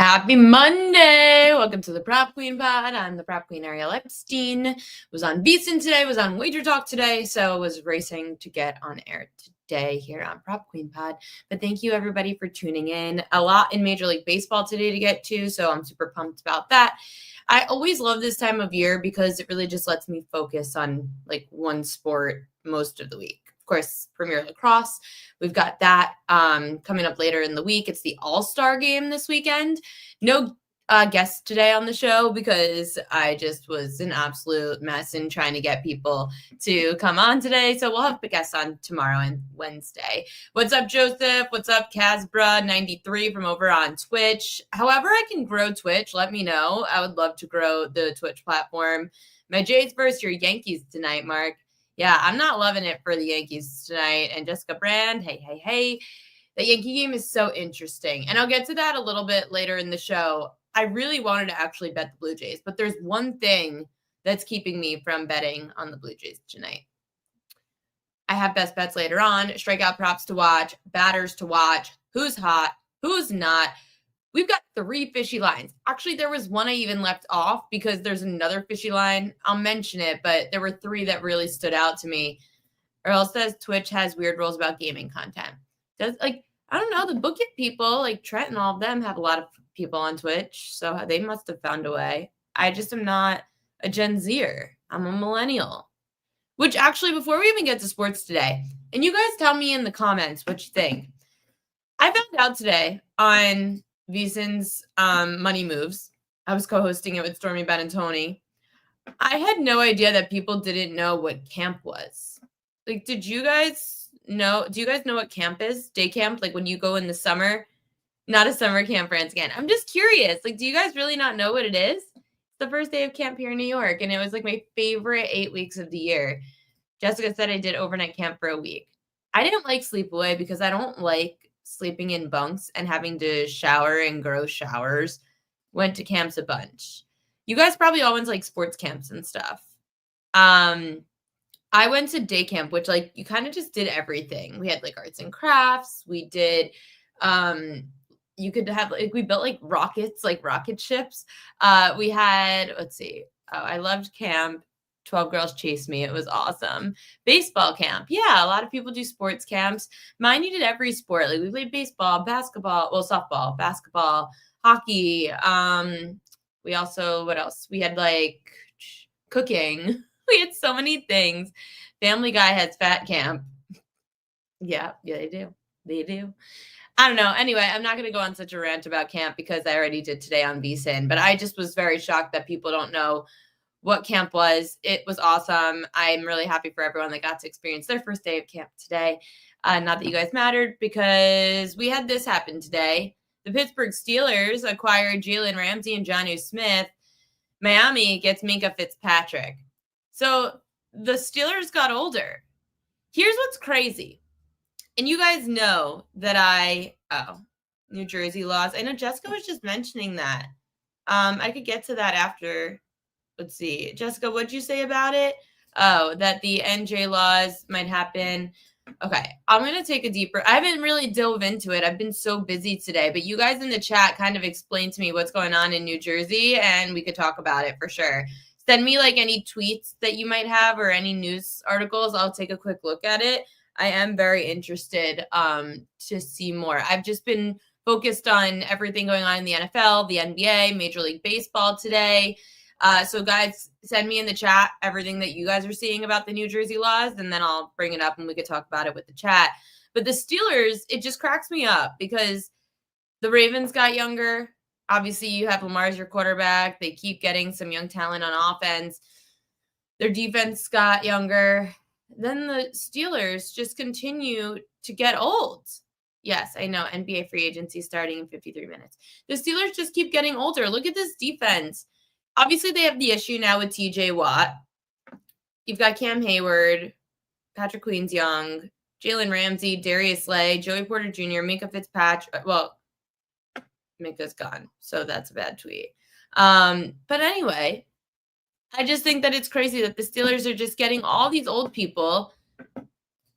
Happy Monday! Welcome to the Prop Queen Pod. I'm the Prop Queen Ariel Epstein. Was on VSiN today, was on Wager Talk today, so was racing to get on air today here on Prop Queen Pod. But thank you everybody for tuning in. A lot in Major League Baseball today to get to, so I'm super pumped about that. I always love this time of year because it really just lets me focus on like one sport most of the week. Of course, Premier Lacrosse. We've got that coming up later in the week. It's the All-Star game this weekend. No guests today on the show because I just was an absolute mess in trying to get people to come on today. So we'll have guests on tomorrow and Wednesday. What's up, Joseph? What's up, Casbra93 from over on Twitch? However I can grow Twitch, let me know. I would love to grow the Twitch platform. My Jays versus your Yankees tonight, Mark. Yeah, I'm not loving it for the Yankees tonight. And Jessica Brand, hey. The Yankee game is so interesting. And I'll get to that a little bit later in the show. I really wanted to actually bet the Blue Jays, but there's one thing that's keeping me from betting on the Blue Jays tonight. I have best bets later on, strikeout props to watch, batters to watch, who's hot, who's not. We've got 3 fishy lines. Actually, there was one I even left off because there's another fishy line. I'll mention it, but there were 3 that really stood out to me. Earl says Twitch has weird rules about gaming content. I don't know, the Pikkit people, like Trent and all of them have a lot of people on Twitch, so they must have found a way. I just am not a Gen Zer. I'm a millennial. Which actually, before we even get to sports today, and you guys tell me in the comments what you think. I found out today on VSiN's Money Moves. I was co-hosting it with Stormy, Ben, and Tony. I had no idea that people didn't know what camp was. Like, did you guys know? Do you guys know what camp is? Day camp, like when you go in the summer? Not a summer camp, France again. I'm just curious. Like, do you guys really not know what it is? It's the first day of camp here in New York, and it was like my favorite 8 weeks of the year. Jessica said I did overnight camp for a week. I didn't like sleepaway because I don't like sleeping in bunks and having to shower in gross showers. Went to camps a bunch. You guys probably all went to like sports camps and stuff. I went to day camp, which like you kind of just did everything. We had like arts and crafts. We did you could have like we built like rockets, like rocket ships. We had, let's see. Oh, I loved camp. 12 girls chased me. It was awesome. Baseball camp. Yeah, a lot of people do sports camps. Mine, you did every sport. Like we played baseball, basketball, well, softball, basketball, hockey. We also, what else? We had like cooking. We had so many things. Family Guy has fat camp. Yeah, they do. They do. I don't know. Anyway, I'm not going to go on such a rant about camp because I already did today on VSiN, but I just was very shocked that people don't know what camp was. It was awesome. I'm really happy for everyone that got to experience their first day of camp today. Not that you guys mattered because we had this happen today. The Pittsburgh Steelers acquired Jalen Ramsey and Jonnu Smith. Miami gets Minka Fitzpatrick. So the Steelers got older. Here's what's crazy. And you guys know that New Jersey laws. I know Jessica was just mentioning that. I could get to that after. Let's see. Jessica, what'd you say about it? Oh, that the NJ laws might happen. Okay, I'm going to take a deeper. I haven't really dove into it. I've been so busy today, but you guys in the chat kind of explained to me what's going on in New Jersey, and we could talk about it for sure. Send me like any tweets that you might have or any news articles. I'll take a quick look at it. I am very interested to see more. I've just been focused on everything going on in the NFL, the NBA, Major League Baseball today. So guys, send me in the chat everything that you guys are seeing about the New Jersey laws, and then I'll bring it up and we could talk about it with the chat. But the Steelers, it just cracks me up because the Ravens got younger. Obviously, you have Lamar as your quarterback. They keep getting some young talent on offense. Their defense got younger. Then the Steelers just continue to get old. Yes, I know. NBA free agency starting in 53 minutes. The Steelers just keep getting older. Look at this defense. Obviously, they have the issue now with TJ Watt. You've got Cam Hayward, Patrick Queen's young, Jalen Ramsey, Darius Slay, Joey Porter Jr., Minka Fitzpatrick. Well, Minka's gone, so that's a bad tweet. But anyway, I just think that it's crazy that the Steelers are just getting all these old people.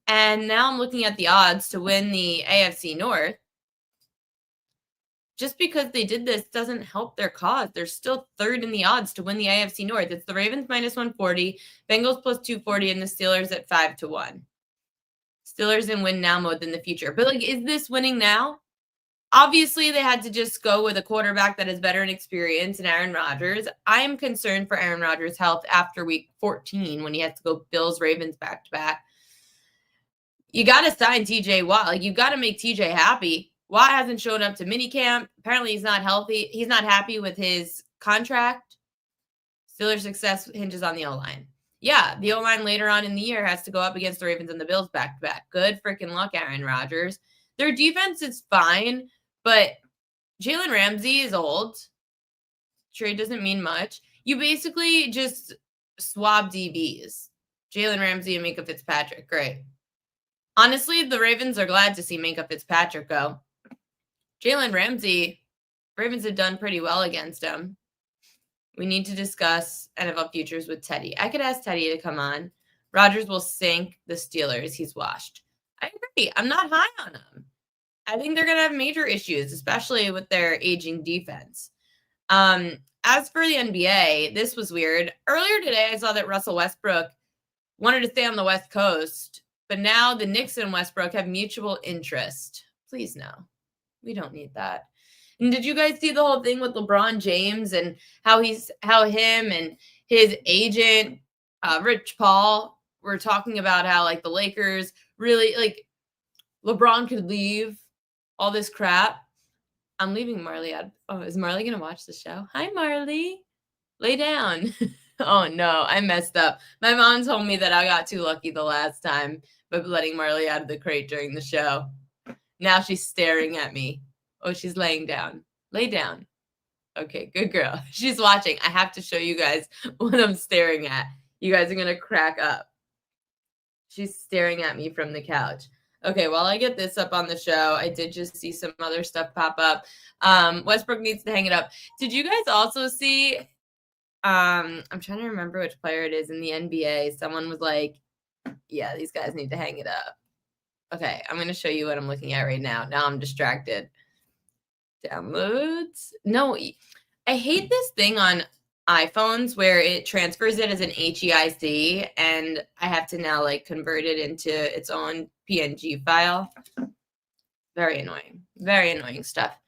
And now I'm looking at the odds to win the AFC North. just because they did this doesn't help their cause. They're still third in the odds to win the AFC North. It's the Ravens minus 140, Bengals plus 240, and the Steelers at 5-1. Steelers in win now mode in the future. But like, is this winning now? Obviously, they had to just go with a quarterback that is better in experience and Aaron Rodgers. I am concerned for Aaron Rodgers' health after week 14 when he has to go Bills-Ravens back-to-back. You got to sign TJ Watt. Like, you got to make TJ happy. Watt hasn't shown up to minicamp. Apparently, he's not healthy. He's not happy with his contract. Steelers' success hinges on the O-line. Yeah, the O-line later on in the year has to go up against the Ravens and the Bills back-to-back. Good freaking luck, Aaron Rodgers. Their defense is fine, but Jalen Ramsey is old. Trade doesn't mean much. You basically just swab DBs. Jalen Ramsey and Minkah Fitzpatrick. Great. Honestly, the Ravens are glad to see Minkah Fitzpatrick go. Jalen Ramsey, Ravens have done pretty well against him. We need to discuss NFL futures with Teddy. I could ask Teddy to come on. Rodgers will sink the Steelers. He's washed. I agree. I'm not high on him. I think they're going to have major issues, especially with their aging defense. As for the NBA, this was weird. Earlier today, I saw that Russell Westbrook wanted to stay on the West Coast, but now the Knicks and Westbrook have mutual interest. Please no. We don't need that. And did you guys see the whole thing with LeBron James and how him and his agent, Rich Paul, were talking about how like the Lakers really like LeBron could leave all this crap. I'm leaving Marley out. Oh, is Marley going to watch the show? Hi, Marley. Lay down. Oh, no, I messed up. My mom told me that I got too lucky the last time by letting Marley out of the crate during the show. Now she's staring at me. Oh, she's laying down. Lay down. Okay, good girl. She's watching. I have to show you guys what I'm staring at. You guys are going to crack up. She's staring at me from the couch. Okay, while I get this up on the show, I did just see some other stuff pop up. Westbrook needs to hang it up. Did you guys also see, I'm trying to remember which player it is in the NBA. Someone was like, yeah, these guys need to hang it up. Okay, I'm going to show you what I'm looking at right now. Now I'm distracted. Downloads. No, I hate this thing on iPhones where it transfers it as an HEIC and I have to now like convert it into its own PNG file. Very annoying stuff.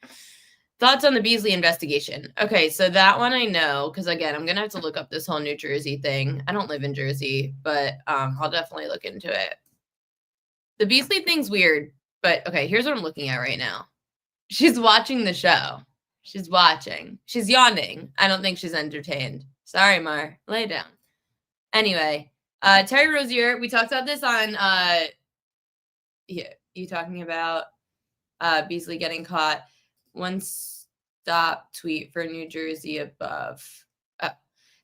Thoughts on the Beasley investigation? Okay, so that one I know because again, I'm gonna have to look up this whole New Jersey thing. I don't live in Jersey, but I'll definitely look into it. The Beasley thing's weird, but okay, here's what I'm looking at right now. She's watching the show. She's watching. She's yawning. I don't think she's entertained. Sorry, Mar. Lay down. Anyway, Terry Rozier, we talked about this on you talking about Beasley getting caught. One stop tweet for New Jersey above.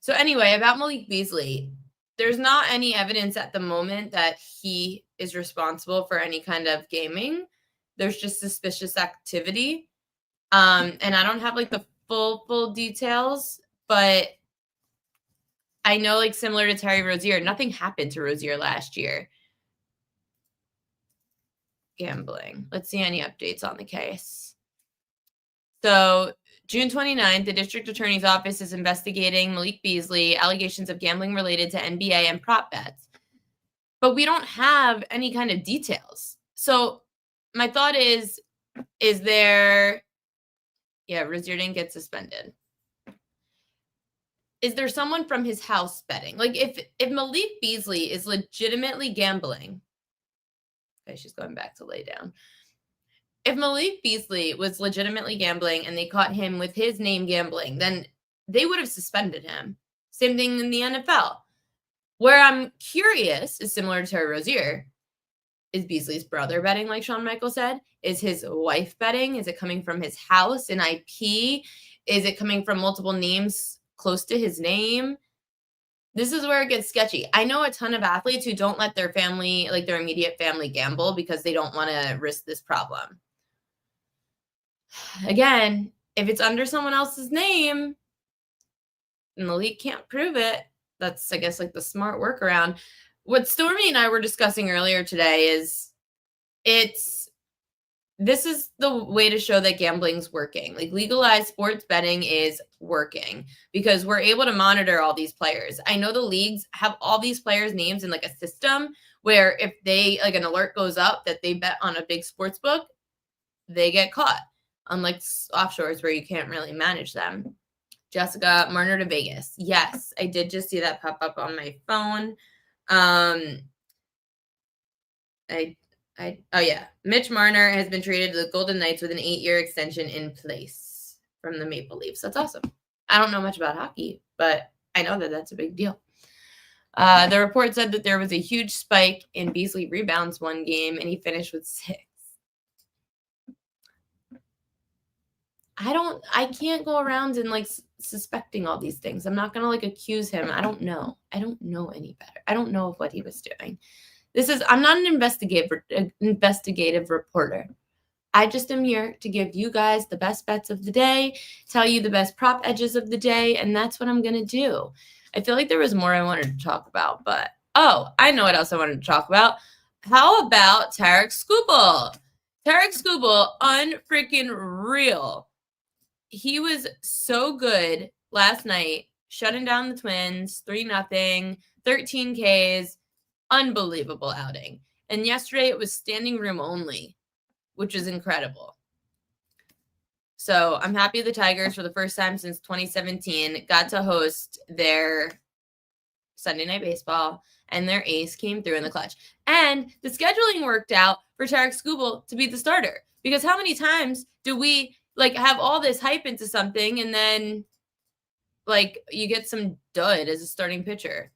So anyway, about Malik Beasley, there's not any evidence at the moment that he is responsible for any kind of gaming. There's just suspicious activity. And I don't have like the full details, but I know like similar to Terry Rozier, nothing happened to Rozier last year. Gambling. Let's see any updates on the case. So June 29th, the district attorney's office is investigating Malik Beasley allegations of gambling related to NBA and prop bets. But we don't have any kind of details. So my thought is there... Yeah, Rozier didn't get suspended. Is there someone from his house betting? Like if Malik Beasley is legitimately gambling... Okay, she's going back to lay down. If Malik Beasley was legitimately gambling and they caught him with his name gambling, then they would have suspended him. Same thing in the NFL. Where I'm curious is similar to Terry Rozier. Is Beasley's brother betting, like Shawn Michaels said? Is his wife betting? Is it coming from his house, an IP? Is it coming from multiple names close to his name? This is where it gets sketchy. I know a ton of athletes who don't let their family, like their immediate family, gamble because they don't want to risk this problem. Again, if it's under someone else's name, and Malik can't prove it, that's, I guess, like the smart workaround. What Stormy and I were discussing earlier today is it's this is the way to show that gambling's working. Like, legalized sports betting is working because we're able to monitor all these players. I know the leagues have all these players' names in like a system where if they like an alert goes up that they bet on a big sports book, they get caught. Unlike offshores where you can't really manage them. Jessica Marner to Vegas. Yes, I did just see that pop up on my phone. Oh yeah, Mitch Marner has been traded to the Golden Knights with an 8-year extension in place from the Maple Leafs. That's awesome. I don't know much about hockey, but I know that that's a big deal. The report said that there was a huge spike in Beasley rebounds one game, and he finished with 6. I can't go around and like suspecting all these things. I'm not going to like accuse him. I don't know any better. I don't know what he was doing. I'm not an investigative reporter. I just am here to give you guys the best bets of the day, tell you the best prop edges of the day, and that's what I'm going to do. I feel like there was more I wanted to talk about, but I know what else I wanted to talk about. How about Tarek Skubal? Tarek Skubal, unfreaking real. He was so good last night, shutting down the Twins, 3-0, 13 Ks, unbelievable outing. And yesterday it was standing room only, which is incredible. So I'm happy the Tigers, for the first time since 2017, got to host their Sunday Night Baseball, and their ace came through in the clutch. And the scheduling worked out for Tarek Skubal to be the starter. Because how many times do we like have all this hype into something and then like you get some dud as a starting pitcher?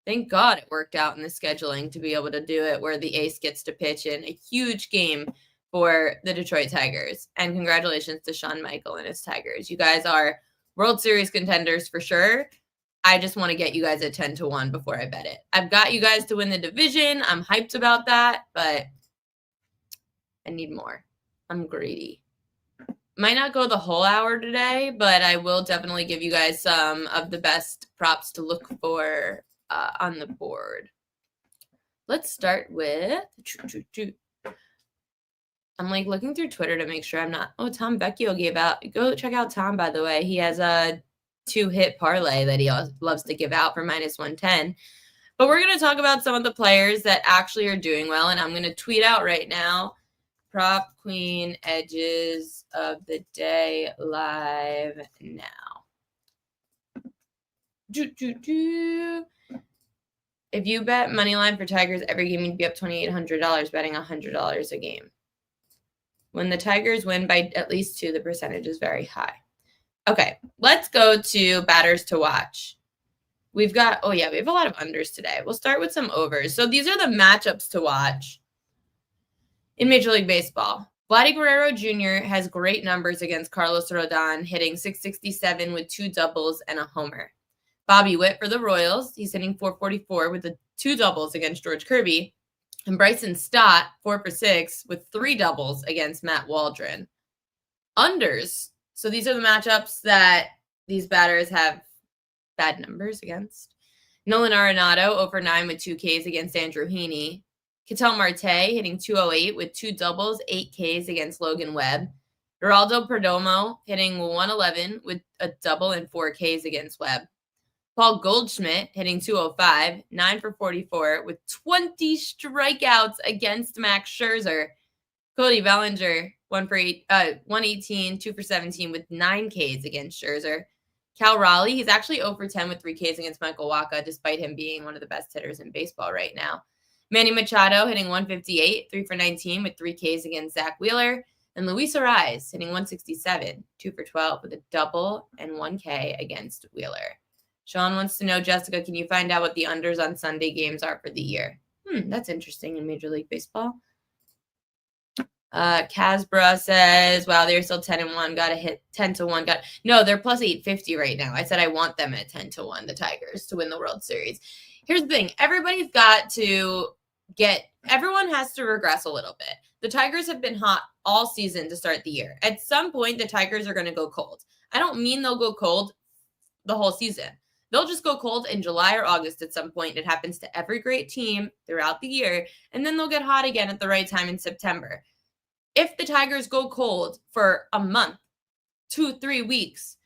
Thank God it worked out in the scheduling to be able to do it where the ace gets to pitch in a huge game for the Detroit Tigers. And congratulations to Shawn Michael and his Tigers. You guys are World Series contenders for sure. I just want to get you guys at 10-1 before I bet it. I've got you guys to win the division. I'm hyped about that, but I need more. I'm greedy. Might not go the whole hour today, but I will definitely give you guys some of the best props to look for on the board. Let's start with... I'm like looking through Twitter to make sure I'm not... Oh, Tom Vecchio gave out... Go check out Tom, by the way. He has a 2-hit parlay that he loves to give out for -110. But we're going to talk about some of the players that actually are doing well, and I'm going to tweet out right now Prop Queen Edges of the Day live now. If you bet money line for Tigers every game, you'd be up $2,800 betting $100 a game. When the Tigers win by at least 2, the percentage is very high. Okay, let's go to batters to watch. We have a lot of unders today. We'll start with some overs. So these are the matchups to watch in Major League Baseball. Vladdy Guerrero Jr. has great numbers against Carlos Rodon, hitting .667 with 2 doubles and a homer. Bobby Witt for the Royals, he's hitting .444 with 2 doubles against George Kirby. And Bryson Stott, 4 for 6 with 3 doubles against Matt Waldron. Unders. So these are the matchups that these batters have bad numbers against. Nolan Arenado, 0 for 9 with 2 Ks against Andrew Heaney. Ketel Marte hitting .208 with 2 doubles, 8 Ks against Logan Webb. Geraldo Perdomo hitting .111 with a double and 4 Ks against Webb. Paul Goldschmidt hitting .205, 9 for 44 with 20 strikeouts against Max Scherzer. Cody Bellinger, 118, 2 for 17 with 9 Ks against Scherzer. Cal Raleigh, he's actually 0 for 10 with 3 Ks against Michael Wacha, despite him being one of the best hitters in baseball right now. Manny Machado hitting .158, 3 for 19 with 3 Ks against Zach Wheeler. And Luis Arraez hitting .167, 2 for 12 with a double and 1 K against Wheeler. Sean wants to know, Jessica, can you find out what the unders on Sunday games are for the year? That's interesting in Major League Baseball. Casbra says, wow, they're still 10-1. Got to hit 10-1. No, they're plus 850 right now. I said I want them at 10-1, the Tigers, to win the World Series. Here's the thing. Everyone has to regress a little bit. The Tigers have been hot all season to start the year. At some point, the Tigers are going to go cold. I don't mean they'll go cold the whole season. They'll just go cold in July or August at some point. It happens to every great team throughout the year. And then they'll get hot again at the right time in September. if the Tigers go cold for a month, 2-3 weeks,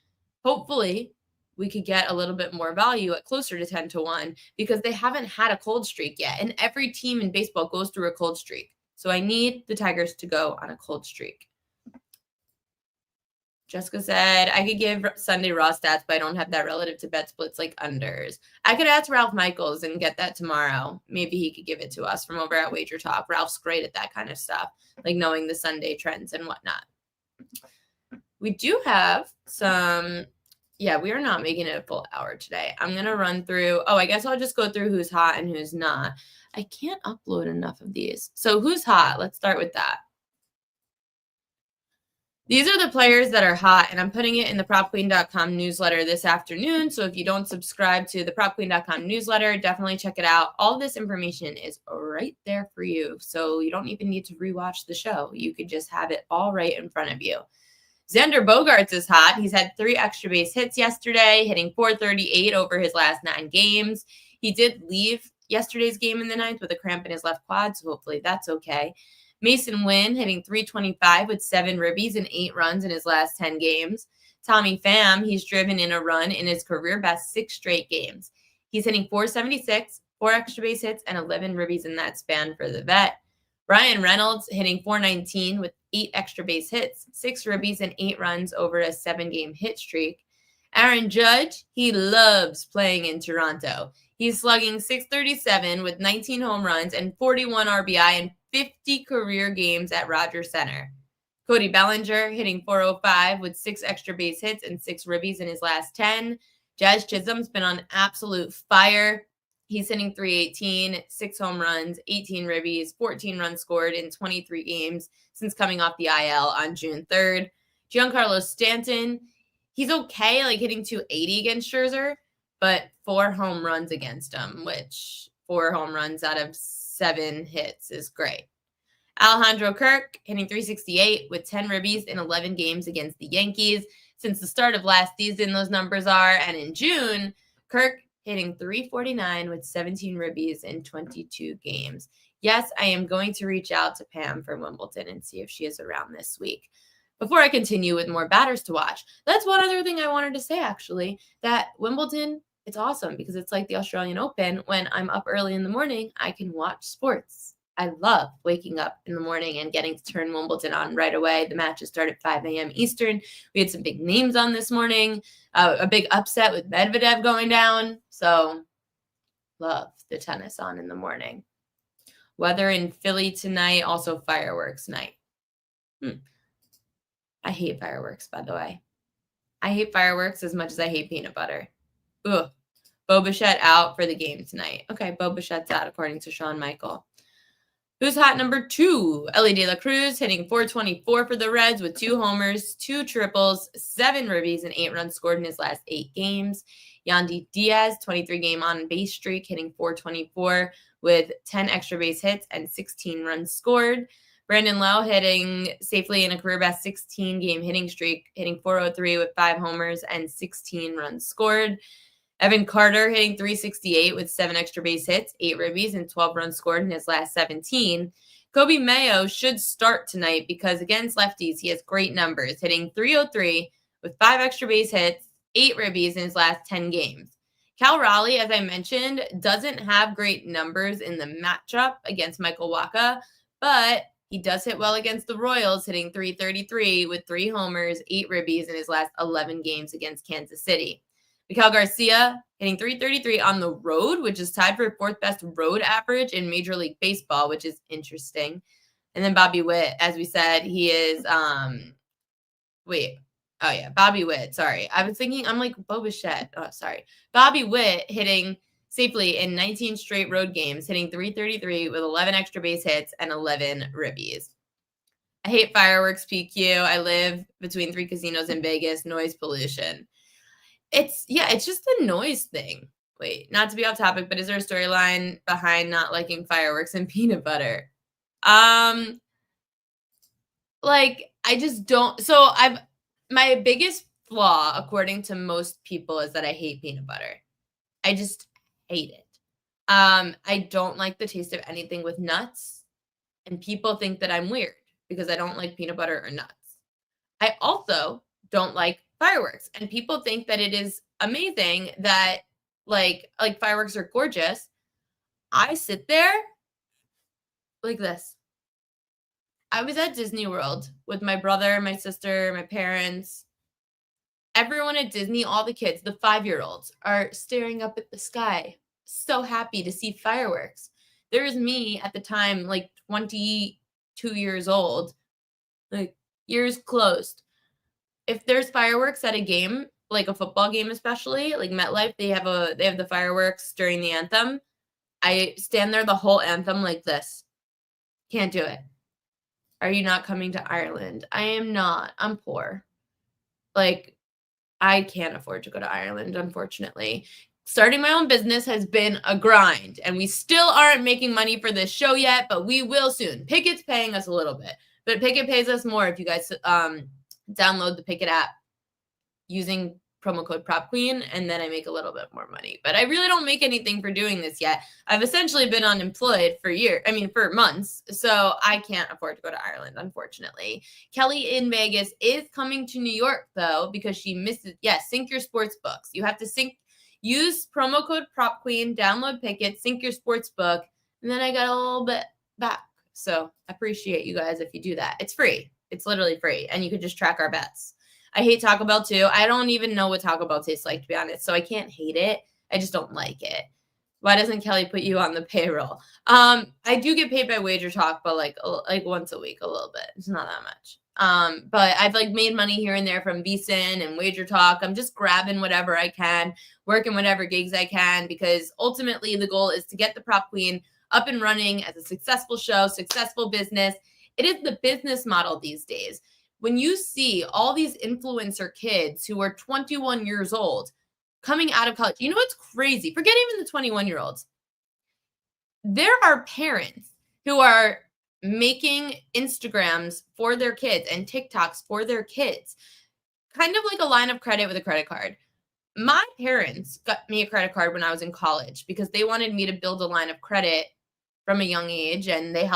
hopefully we could get a little bit more value at closer to 10-1 because they haven't had a cold streak yet. And every team in baseball goes through a cold streak. So I need the Tigers to go on a cold streak. Jessica said, I could give Sunday raw stats, but I don't have that relative to bet splits like unders. I could ask Ralph Michaels and get that tomorrow. Maybe he could give it to us from over at Wager Talk. Ralph's great at that kind of stuff, like knowing the Sunday trends and whatnot. We do have some, we are not making it a full hour today. I'm going to run through, I guess I'll just go through who's hot and who's not. I can't upload enough of these. So who's hot? Let's start with that. These are the players that are hot, and I'm putting it in the propqueen.com newsletter this afternoon. So if you don't subscribe to the propqueen.com newsletter, definitely check it out. All this information is right there for you. So you don't even need to rewatch the show. You could just have it all right in front of you. Xander Bogaerts is hot. He's had 3 extra base hits yesterday, hitting .438 over his last 9 games. He did leave yesterday's game in the 9th with a cramp in his left quad, so hopefully that's okay. Mason Wynn hitting .325 with 7 ribbies and 8 runs in his last 10 games. Tommy Pham, he's driven in a run in his career best 6 straight games. He's hitting .476, 4 extra base hits, and 11 ribbies in that span for the vet. Brian Reynolds hitting .419 with 8 extra base hits, 6 ribbies, and 8 runs over a 7-game hit streak. Aaron Judge, he loves playing in Toronto. He's slugging .637 with 19 home runs and 41 RBI in 50 career games at Rogers Center. Cody Bellinger hitting .405 with 6 extra base hits and 6 ribbies in his last 10. Jazz Chisholm's been on absolute fire. He's hitting .318, 6 home runs, 18 ribbies, 14 runs scored in 23 games since coming off the IL on June 3rd. Giancarlo Stanton, he's okay, like hitting .280 against Scherzer, but 4 home runs against him, which 4 home runs out of 7 hits is great. Alejandro Kirk hitting .368 with 10 ribbies in 11 games against the Yankees. Since the start of last season, those numbers are. And in June, Kirk hitting .349 with 17 ribbies in 22 games. Yes, I am going to reach out to Pam from Wimbledon and see if she is around this week. Before I continue with more batters to watch, that's one other thing I wanted to say, actually, that Wimbledon, it's awesome because it's like the Australian Open. When I'm up early in the morning, I can watch sports. I love waking up in the morning and getting to turn Wimbledon on right away. The matches start at 5 a.m. Eastern. We had some big names on this morning, a big upset with Medvedev going down. So love the tennis on in the morning. Weather in Philly tonight, also fireworks night. I hate fireworks, by the way. I hate fireworks as much as I hate peanut butter. Ugh. Bo Bichette out for the game tonight. Okay, Bo Bichette's out according to Sean Michael. Who's hot number 2? Ellie De La Cruz hitting .424 for the Reds with 2 homers, 2 triples, 7 ribbies, and 8 runs scored in his last 8 games. Yandy Diaz, 23-game on-base streak, hitting .424 with 10 extra base hits and 16 runs scored. Brandon Lowe hitting safely in a career-best 16-game hitting streak, hitting .403 with 5 homers and 16 runs scored. Evan Carter hitting .368 with 7 extra base hits, 8 ribbies, and 12 runs scored in his last 17. Kobe Mayo should start tonight because against lefties, he has great numbers, hitting .303 with 5 extra base hits, 8 ribbies in his last 10 games. Cal Raleigh, as I mentioned, doesn't have great numbers in the matchup against Michael Wacha, but he does hit well against the Royals, hitting .333 with 3 homers, 8 ribbies in his last 11 games against Kansas City. Miguel Garcia hitting .333 on the road, which is tied for 4th best road average in Major League Baseball, which is interesting. And then Bobby Witt, as we said, he is Bobby Witt. Sorry. I was thinking, I'm like, Bo Bichette. Oh, sorry. Bobby Witt hitting safely in 19 straight road games, hitting .333 with 11 extra base hits and 11 ribbies. I hate fireworks, PQ. I live between 3 casinos in Vegas, noise pollution. It's just a noise thing. Wait, not to be off topic, but is there a storyline behind not liking fireworks and peanut butter? I just don't. So my biggest flaw, according to most people, is that I hate peanut butter. I just hate it. I don't like the taste of anything with nuts, and people think that I'm weird because I don't like peanut butter or nuts. I also don't like fireworks. And people think that it is amazing that like fireworks are gorgeous. I sit there like this. I was at Disney World with my brother, my sister, my parents. Everyone at Disney, all the kids, the 5-year-olds, are staring up at the sky, so happy to see fireworks. There's me at the time, like 22 years old, like ears closed. If there's fireworks at a game, like a football game especially, like MetLife, they have the fireworks during the anthem. I stand there the whole anthem like this. Can't do it. Are you not coming to Ireland? I am not. I'm poor. Like, I can't afford to go to Ireland, unfortunately. Starting my own business has been a grind, and we still aren't making money for this show yet, but we will soon. Pikkit's paying us a little bit, but Pikkit pays us more if you guys download the Pikkit app using promo code PropQueen, and then I make a little bit more money. But I really don't make anything for doing this yet. I've essentially been unemployed for months, so I can't afford to go to Ireland, unfortunately. Kelly in Vegas is coming to New York, though, because she misses, sync your sports books. You have to use promo code PropQueen, download Pikkit, sync your sports book, and then I got a little bit back. So I appreciate you guys if you do that. It's free. It's literally free, and you can just track our bets. I hate Taco Bell too. I don't even know what Taco Bell tastes like, to be honest. So I can't hate it. I just don't like it. Why doesn't Kelly put you on the payroll? I do get paid by Wager Talk, but like once a week, a little bit. It's not that much. But I've like made money here and there from VSiN and Wager Talk. I'm just grabbing whatever I can, working whatever gigs I can, because ultimately the goal is to get the Prop Queen up and running as a successful show, successful business. It is the business model these days. When you see all these influencer kids who are 21 years old coming out of college, you know what's crazy? Forget even the 21-year-olds. There are parents who are making Instagrams for their kids and TikToks for their kids, kind of like a line of credit with a credit card. My parents got me a credit card when I was in college because they wanted me to build a line of credit from a young age, and they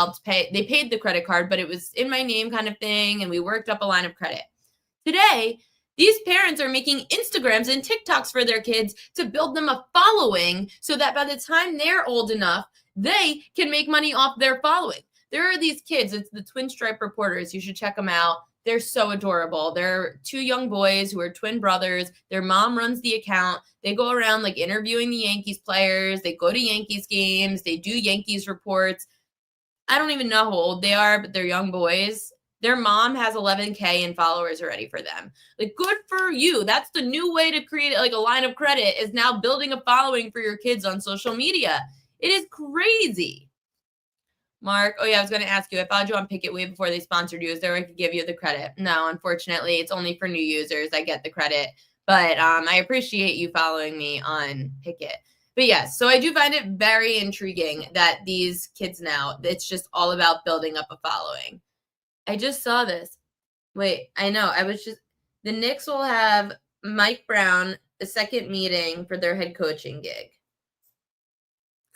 paid the credit card, but it was in my name kind of thing, and we worked up a line of credit. Today, these parents are making Instagrams and TikToks for their kids to build them a following so that by the time they're old enough, they can make money off their following. There are these kids, it's the Twin Stripe Reporters. You should check them out. They're so adorable. They're 2 young boys who are twin brothers. Their mom runs the account. They go around like interviewing the Yankees players. They go to Yankees games. They do Yankees reports. I don't even know how old they are, but they're young boys. Their mom has 11K in followers already for them. Like, good for you. That's the new way to create like a line of credit, is now building a following for your kids on social media. It is crazy. Mark, I was going to ask you, I followed you on Pikkit way before they sponsored you. Is there a way I could give you the credit? No, unfortunately, it's only for new users. I get the credit, but I appreciate you following me on Pikkit. But yes, so I do find it very intriguing that these kids now, it's just all about building up a following. I just saw this. Wait, I know. The Knicks will have Mike Brown, the second meeting for their head coaching gig.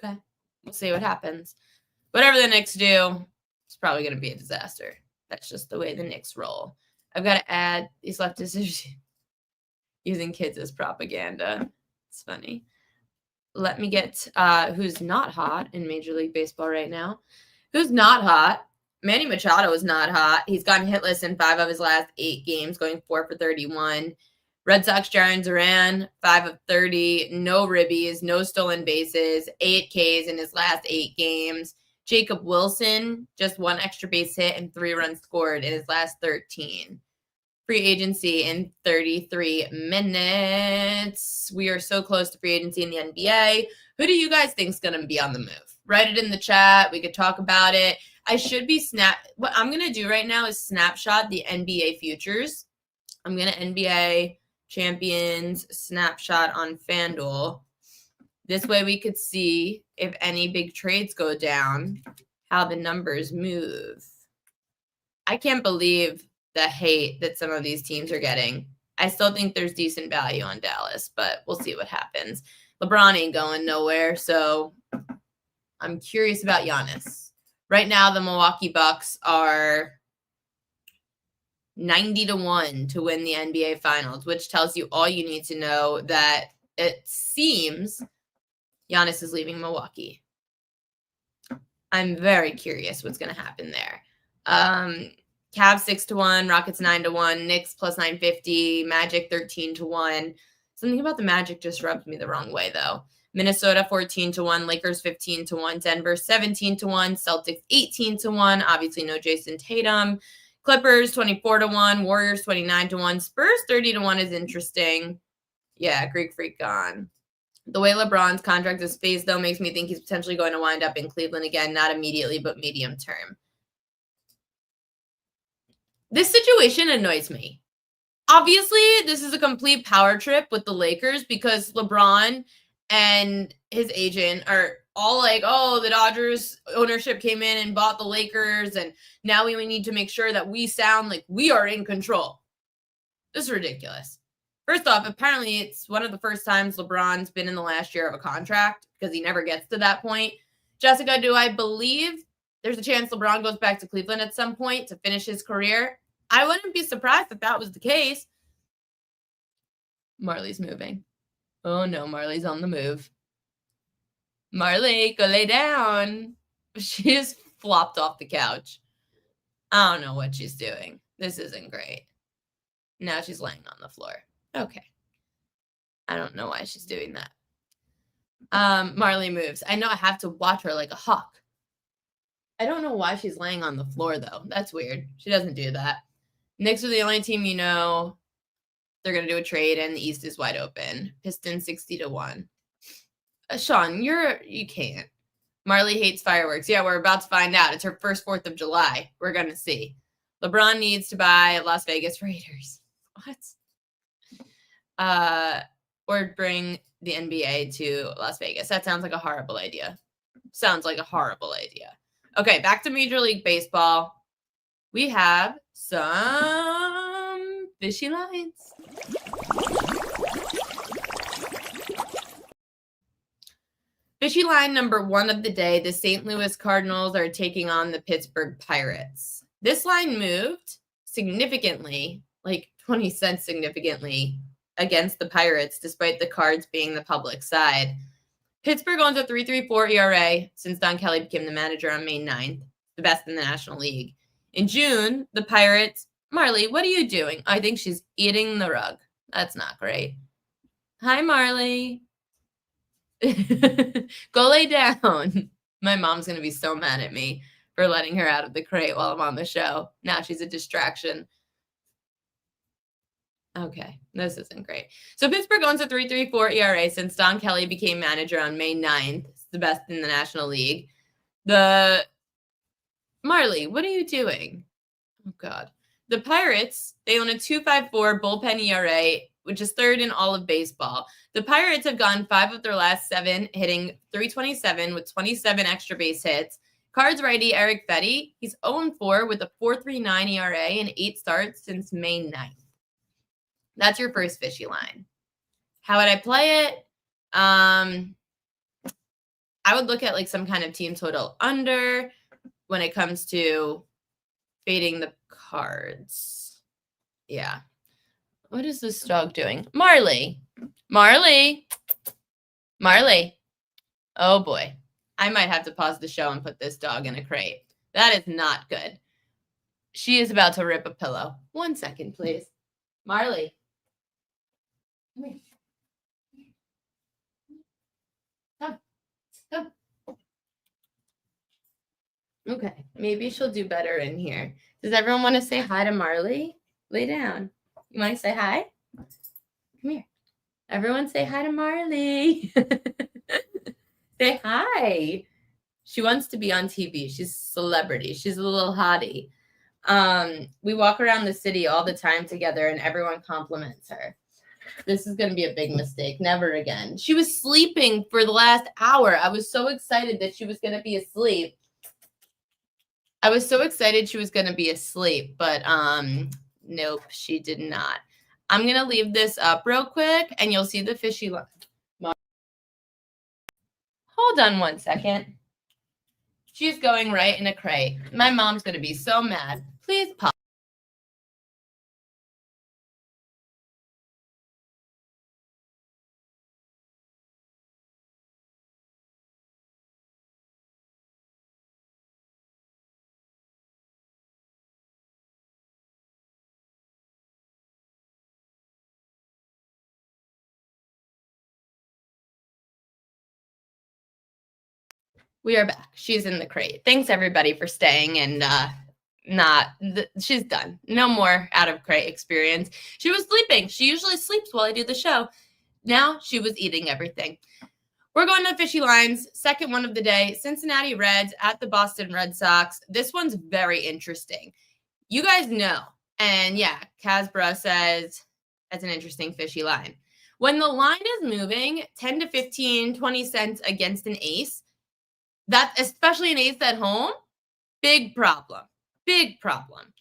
Okay, we'll see what happens. Whatever the Knicks do, it's probably going to be a disaster. That's just the way the Knicks roll. I've got to add these leftists using kids as propaganda. It's funny. Let me get who's not hot in Major League Baseball right now. Who's not hot? Manny Machado is not hot. He's gotten hitless in 5 of his last 8 games, going 4 for 31. Red Sox, Jarren Duran, 5 of 30, no ribbies, no stolen bases, 8 Ks in his last 8 games. Jacob Wilson, just 1 extra base hit and 3 runs scored in his last 13. Free agency in 33 minutes. We are so close to free agency in the NBA. Who do you guys think is going to be on the move? Write it in the chat. We could talk about it. I should be what I'm going to do right now is snapshot the NBA futures. I'm going to NBA champions snapshot on FanDuel. This way we could see if any big trades go down, how the numbers move. I can't believe the hate that some of these teams are getting. I still think there's decent value on Dallas, but we'll see what happens. LeBron ain't going nowhere, so I'm curious about Giannis. Right now, the Milwaukee Bucks are 90-1 to win the NBA Finals, which tells you all you need to know that it seems Giannis is leaving Milwaukee. I'm very curious what's going to happen there. Cavs 6-1, Rockets 9-1, Knicks plus 950, Magic 13-1. Something about the Magic just rubbed me the wrong way, though. Minnesota 14-1, Lakers 15-1, Denver 17-1, Celtics 18-1. Obviously, no Jason Tatum. Clippers 24-1, Warriors 29-1, Spurs 30-1 is interesting. Yeah, Greek Freak gone. The way LeBron's contract is phased, though, makes me think he's potentially going to wind up in Cleveland again, not immediately, but medium term. This situation annoys me. Obviously, this is a complete power trip with the Lakers because LeBron and his agent are all like, oh, the Dodgers ownership came in and bought the Lakers, and now we need to make sure that we sound like we are in control. This is ridiculous. First off, apparently it's one of the first times LeBron's been in the last year of a contract because he never gets to that point. Jessica, do I believe there's a chance LeBron goes back to Cleveland at some point to finish his career? I wouldn't be surprised if that was the case. Marley's moving. Oh no, Marley's on the move. Marley, go lay down. She just flopped off the couch. I don't know what she's doing. This isn't great. Now she's laying on the floor. Okay. I don't know why she's doing that. Marley moves. I know I have to watch her like a hawk. I don't know why she's laying on the floor, though. That's weird. She doesn't do that. Knicks are the only team you know. They're going to do a trade, and the East is wide open. Pistons 60-1. Sean, you can't. Marley hates fireworks. Yeah, we're about to find out. It's her first 4th of July. We're going to see. LeBron needs to buy Las Vegas Raiders. What? Or bring the NBA to Las Vegas. That sounds like a horrible idea. Okay, back to Major League Baseball. We have some fishy lines. Fishy line number 1 of the day. The St. Louis Cardinals are taking on the Pittsburgh Pirates. This line moved significantly, like 20 cents significantly, against the Pirates, despite the Cards being the public side. Pittsburgh owns a 3.34 ERA since Don Kelly became the manager on May 9th, the best in the National League. In June, the Pirates, Marley, what are you doing? I think she's eating the rug. That's not great. Hi, Marley. Go lay down. My mom's going to be so mad at me for letting her out of the crate while I'm on the show. Now she's a distraction. Okay, this isn't great. So Pittsburgh owns a 3.34 ERA since Don Kelly became manager on May 9th. It's the best in the National League. Marley, what are you doing? Oh, God. The Pirates, they own a 2.54 bullpen ERA, which is 3rd in all of baseball. The Pirates have gone 5 of their last 7, hitting .327 with 27 extra base hits. Cards righty Eric Fetty, he's 0-4 with a 4.39 ERA and 8 starts since May 9th. That's your first fishy line. How would I play it? I would look at like some kind of team total under when it comes to fading the Cards. Yeah. What is this dog doing? Marley. Oh, boy. I might have to pause the show and put this dog in a crate. That is not good. She is about to rip a pillow. 1 second, please. Marley. Come here. Come. Okay, maybe she'll do better in here. Does everyone want to say hi to Marley? Lay down. You want to say hi? Come here. Everyone say hi to Marley. Say hi. She wants to be on TV. She's a celebrity. She's a little hottie. We walk around the city all the time together and everyone compliments her. This is going to be a big mistake. Never again. She was sleeping for the last hour. I was so excited that she was going to be asleep. But nope, she did not. I'm going to leave this up real quick and you'll see the fishy line. Hold on 1 second. She's going right in a crate. My mom's going to be so mad. Please pause. We are back. She's in the crate. Thanks everybody for staying and she's done. No more out of crate experience. She was sleeping. She usually sleeps while I do the show. Now she was eating everything. We're going to fishy lines. Second one of the day, Cincinnati Reds at the Boston Red Sox. This one's very interesting. You guys know. And yeah, Casbra says that's an interesting fishy line. When the line is moving 10 to 15, 20 cents against an ace, that especially an ace at home, big problem. Big problem.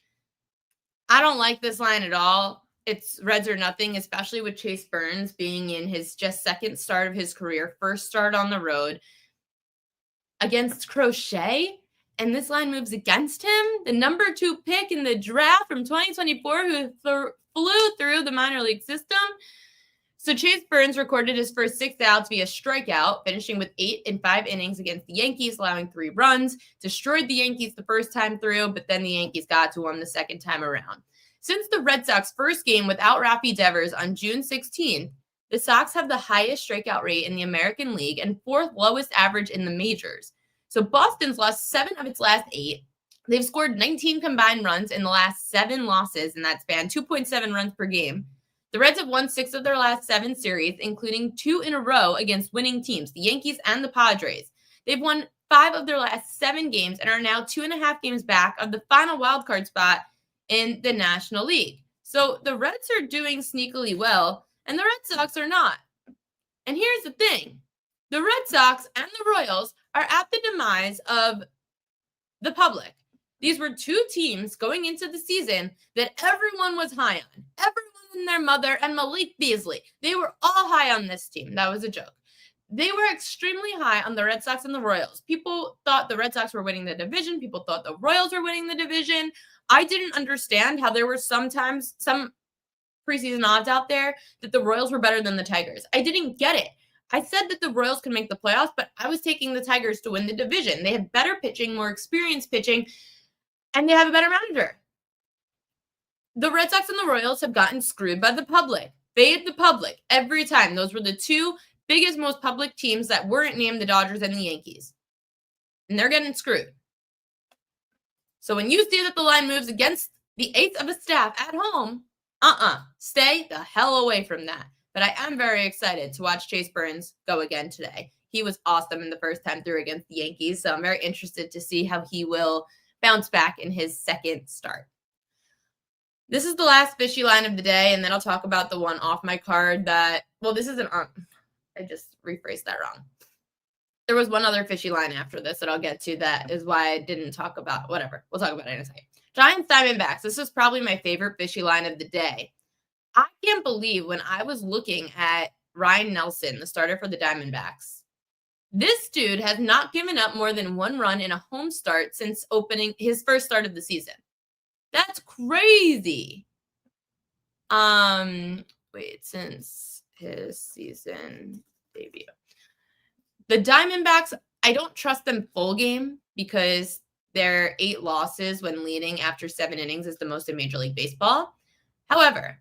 I don't like this line at all. It's Reds or nothing, especially with Chase Burns being in his just second start of his career, first start on the road against Crochet. And this line moves against him. The number 2 pick in the draft from 2024 who flew through the minor league system. So Chase Burns recorded his first 6 outs via strikeout, finishing with 8 in 5 innings against the Yankees, allowing 3 runs. Destroyed the Yankees the first time through, but then the Yankees got to him the second time around. Since the Red Sox first game without Rafi Devers on June 16th, the Sox have the highest strikeout rate in the American League and 4th lowest average in the majors. So Boston's lost 7 of its last 8. They've scored 19 combined runs in the last 7 losses in that span, 2.7 runs per game. The Reds have won 6 of their last 7 series, including 2 in a row against winning teams, the Yankees and the Padres. They've won 5 of their last 7 games and are now 2.5 games back of the final wildcard spot in the National League. So the Reds are doing sneakily well, and the Red Sox are not. And here's the thing. The Red Sox and the Royals are at the demise of the public. These were 2 teams going into the season that everyone was high on. Everyone and their mother and Malik Beasley. They were all high on this team. That was a joke. They were extremely high on the Red Sox and the Royals. People thought the Red Sox were winning the division. People thought the Royals were winning the division. I didn't understand how there were sometimes some preseason odds out there that the Royals were better than the Tigers. I didn't get it. I said that the Royals could make the playoffs, but I was taking the Tigers to win the division. They have better pitching, more experienced pitching, and they have a better manager. The Red Sox and the Royals have gotten screwed by the public. Fade the public every time. Those were the 2 biggest, most public teams that weren't named the Dodgers and the Yankees. And they're getting screwed. So when you see that the line moves against the eighth of a staff at home, stay the hell away from that. But I am very excited to watch Chase Burns go again today. He was awesome in the first time through against the Yankees. So I'm very interested to see how he will bounce back in his second start. This is the last fishy line of the day, and then I'll talk about the one off my card that, well, this isn't on. I just rephrased that wrong. There was one other fishy line after this that I'll get to. That is why I didn't talk about, whatever. We'll talk about it in a second. Giants Diamondbacks. This is probably my favorite fishy line of the day. I can't believe when I was looking at Ryan Nelson, the starter for the Diamondbacks, this dude has not given up more than 1 run in a home start since opening his first start of the season. That's crazy. Since his season debut. The Diamondbacks, I don't trust them full game because their 8 losses when leading after 7 innings is the most in Major League Baseball. However,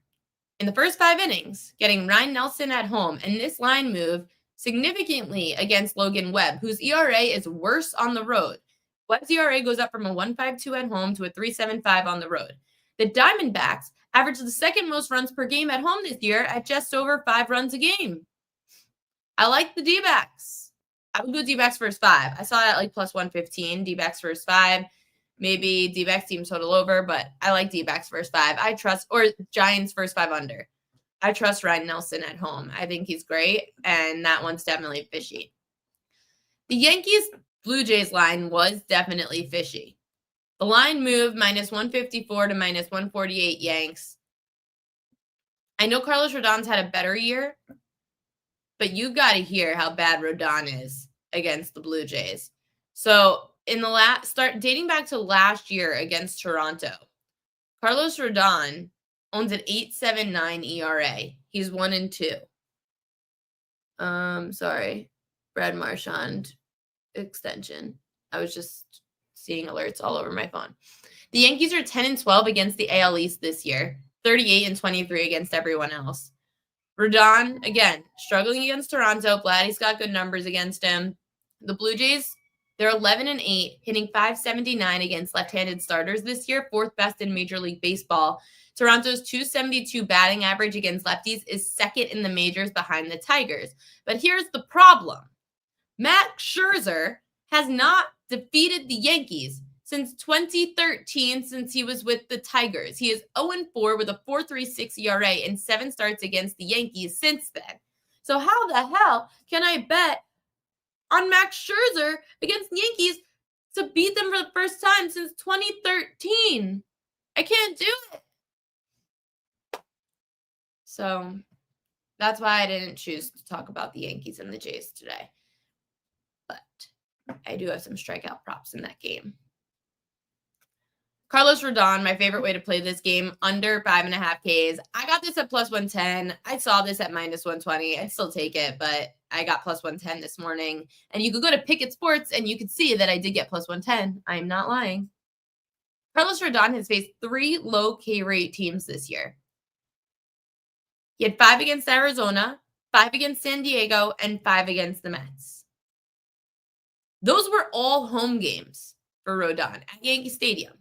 in the first 5 innings, getting Ryan Nelson at home and this line move significantly against Logan Webb, whose ERA is worse on the road. Webb's ERA goes up from a 1.52 at home to a 3.75 on the road. The Diamondbacks average the second most runs per game at home this year at just over 5 runs a game. I like the D-backs. I would go D-backs first 5. I saw that like plus 115, D-backs first 5. Maybe D-backs team total over, but I like D-backs first 5. I trust, or Giants first 5 under. I trust Ryan Nelson at home. I think he's great, and that one's definitely fishy. The Yankees Blue Jays line was definitely fishy. The line moved minus 154 to minus 148 Yanks. I know Carlos Rodon's had a better year, but you got to hear how bad Rodon is against the Blue Jays. So in the dating back to last year against Toronto, Carlos Rodon owns an 8.79 ERA. He's 1-2. Brad Marchand extension. I was just seeing alerts all over my phone. The Yankees are 10-12 against the AL East this year, 38-23 against everyone else. Rodon, again, struggling against Toronto. Vladdy's got good numbers against him. The Blue Jays They're 11-8, hitting .579 against left-handed starters this year, fourth best in Major League Baseball. Toronto's .272 batting average against lefties is second in the majors behind the Tigers. But here's the problem. Max Scherzer has not defeated the Yankees since 2013, since he was with the Tigers. He is 0-4 with a 4.36 ERA in 7 starts against the Yankees since then. So how the hell can I bet on Max Scherzer against the Yankees to beat them for the first time since 2013? I can't do it. So that's why I didn't choose to talk about the Yankees and the Jays today. But I do have some strikeout props in that game. Carlos Rodon, my favorite way to play this game, under 5.5 Ks. I got this at plus 110. I saw this at minus 120. I'd still take it, but I got plus 110 this morning. And you could go to Pikkit Sports and you could see that I did get plus 110. I'm not lying. Carlos Rodon has faced 3 low K rate teams this year. He had 5 against Arizona, 5 against San Diego, and 5 against the Mets. Those were all home games for Rodon at Yankee Stadium.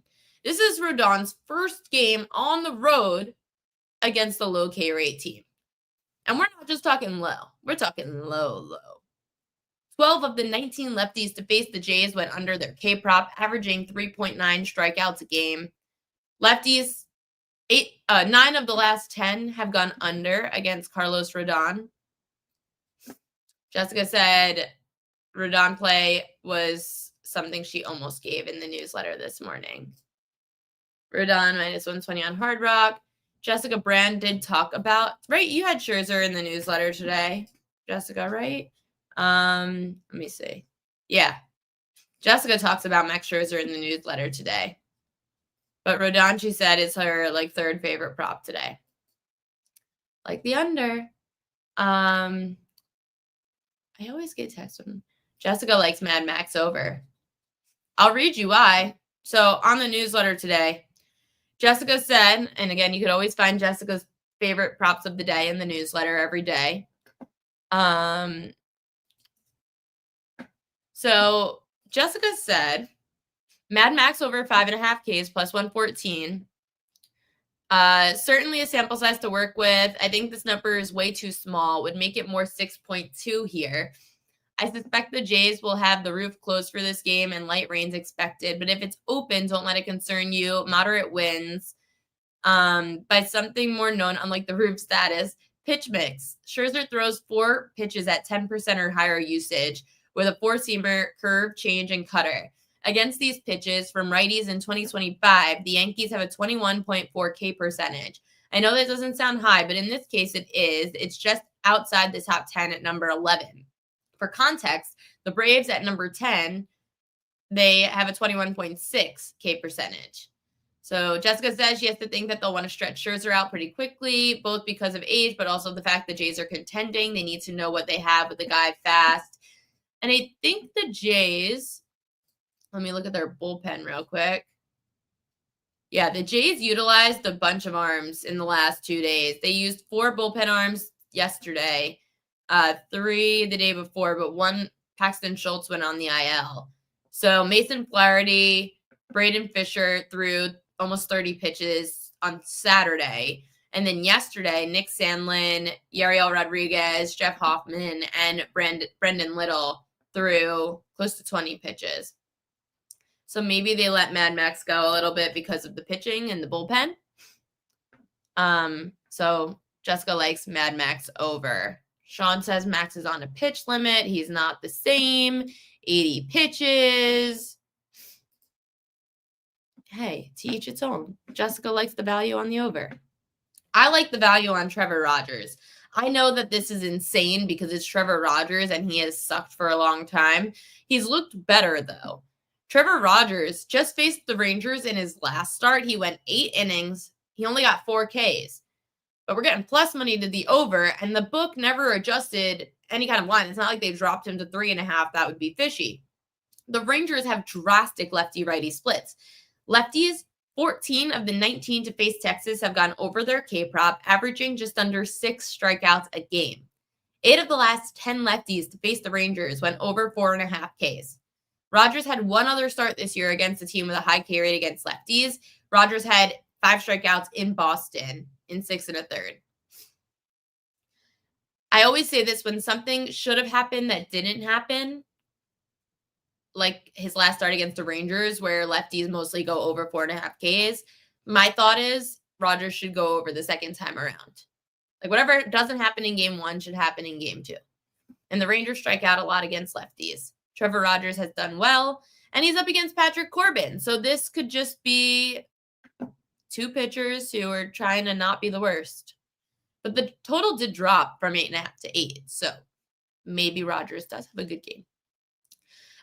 This is Rodon's first game on the road against a low K rate team. And we're not just talking low. We're talking low. 12 of the 19 lefties to face the Jays went under their K prop, averaging 3.9 strikeouts a game. Lefties, 9 of the last 10 have gone under against Carlos Rodon. Jessica said Rodon play was something she almost gave in the newsletter this morning. Rodon minus 120 on Hard Rock. Jessica Brand did talk about, right? You had Scherzer in the newsletter today, Jessica, right? Let me see. Yeah. Jessica talks about Max Scherzer in the newsletter today. But Rodon, she said, is her third favorite prop today. Like the under. I always get texts from Jessica likes Mad Max over. I'll read you why. So on the newsletter today, Jessica said, and again, you could always find Jessica's favorite props of the day in the newsletter every day. So Jessica said, Mad Max over 5.5 Ks plus 114. Certainly a sample size to work with. I think this number is way too small. Would make it more 6.2 here. I suspect the Jays will have the roof closed for this game and light rains expected. But if it's open, don't let it concern you. Moderate winds. By something more known, unlike the roof status, pitch mix. Scherzer throws 4 pitches at 10% or higher usage with a 4-seamer, curve, change, and cutter. Against these pitches from righties in 2025, the Yankees have a 21.4 K percentage. I know that doesn't sound high, but in this case it is. It's just outside the top 10 at number 11. For context, the Braves at number 10, they have a 21.6 K percentage. So Jessica says she has to think that they'll want to stretch Scherzer out pretty quickly, both because of age, but also the fact the Jays are contending. They need to know what they have with the guy fast. And I think the Jays, let me look at their bullpen real quick. Yeah, the Jays utilized a bunch of arms in the last 2 days. They used 4 bullpen arms yesterday, 3 the day before, but 1 Paxton Schultz went on the IL. So Mason Flaherty, Braden Fisher threw almost 30 pitches on Saturday. And then yesterday, Nick Sandlin, Yariel Rodriguez, Jeff Hoffman, and Brendan Little threw close to 20 pitches. So maybe they let Mad Max go a little bit because of the pitching and the bullpen. So Jessica likes Mad Max over. Sean says Max is on a pitch limit. He's not the same. 80 pitches. Hey, to each its own. Jessica likes the value on the over. I like the value on Trevor Rogers. I know that this is insane because it's Trevor Rogers and he has sucked for a long time. He's looked better, though. Trevor Rogers just faced the Rangers in his last start. He went 8 innings. He only got 4 Ks. But we're getting plus money to the over, and the book never adjusted any kind of line. It's not like they dropped him to 3.5. That would be fishy. The Rangers have drastic lefty-righty splits. Lefties, 14 of the 19 to face Texas have gone over their K-prop, averaging just under 6 strikeouts a game. 8 of the last 10 lefties to face the Rangers went over 4.5 Ks. Rodgers had one other start this year against a team with a high K rate against lefties. Rodgers had 5 strikeouts in Boston in 6 1/3. I always say this, when something should have happened that didn't happen, like his last start against the Rangers where lefties mostly go over 4.5 Ks, my thought is Rodgers should go over the second time around. Like whatever doesn't happen in game 1 should happen in game 2. And the Rangers strike out a lot against lefties. Trevor Rodgers has done well, and he's up against Patrick Corbin. So this could just be 2 pitchers who are trying to not be the worst. But the total did drop from 8.5 to 8. So maybe Rodgers does have a good game.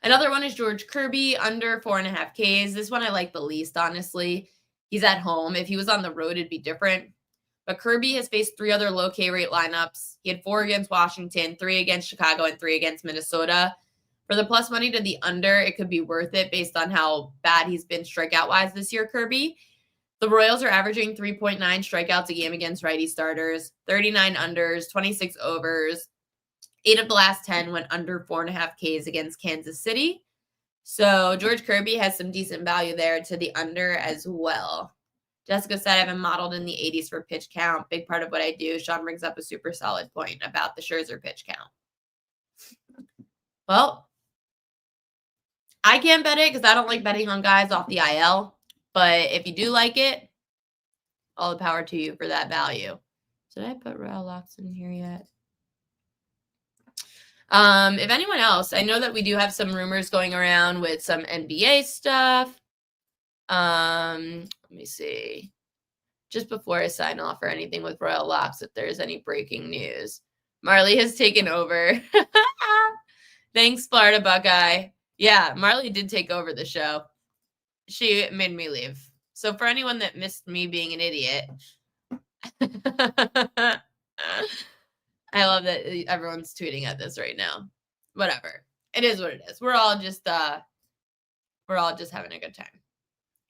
Another one is George Kirby, under 4.5 Ks. This one I like the least, honestly. He's at home. If he was on the road, it'd be different. But Kirby has faced 3 other low K rate lineups. He had 4 against Washington, 3 against Chicago, and 3 against Minnesota. For the plus money to the under, it could be worth it based on how bad he's been strikeout-wise this year, Kirby. The Royals are averaging 3.9 strikeouts a game against righty starters, 39 unders, 26 overs. 8 of the last 10 went under 4.5 Ks against Kansas City. So George Kirby has some decent value there to the under as well. Jessica said I have him modeled in the 80s for pitch count. Big part of what I do. Sean brings up a super solid point about the Scherzer pitch count. Well, I can't bet it because I don't like betting on guys off the IL. But if you do like it, all the power to you for that value. Did I put Royal Locks in here yet? If anyone else, I know that we do have some rumors going around with some NBA stuff. Let me see. Just before I sign off or anything with Royal Locks, if there's any breaking news. Marley has taken over. Thanks, Florida Buckeye. Yeah, Marley did take over the show. She made me leave. So for anyone that missed me being an idiot, I love that everyone's tweeting at this right now. Whatever. It is what it is. We're all just having a good time.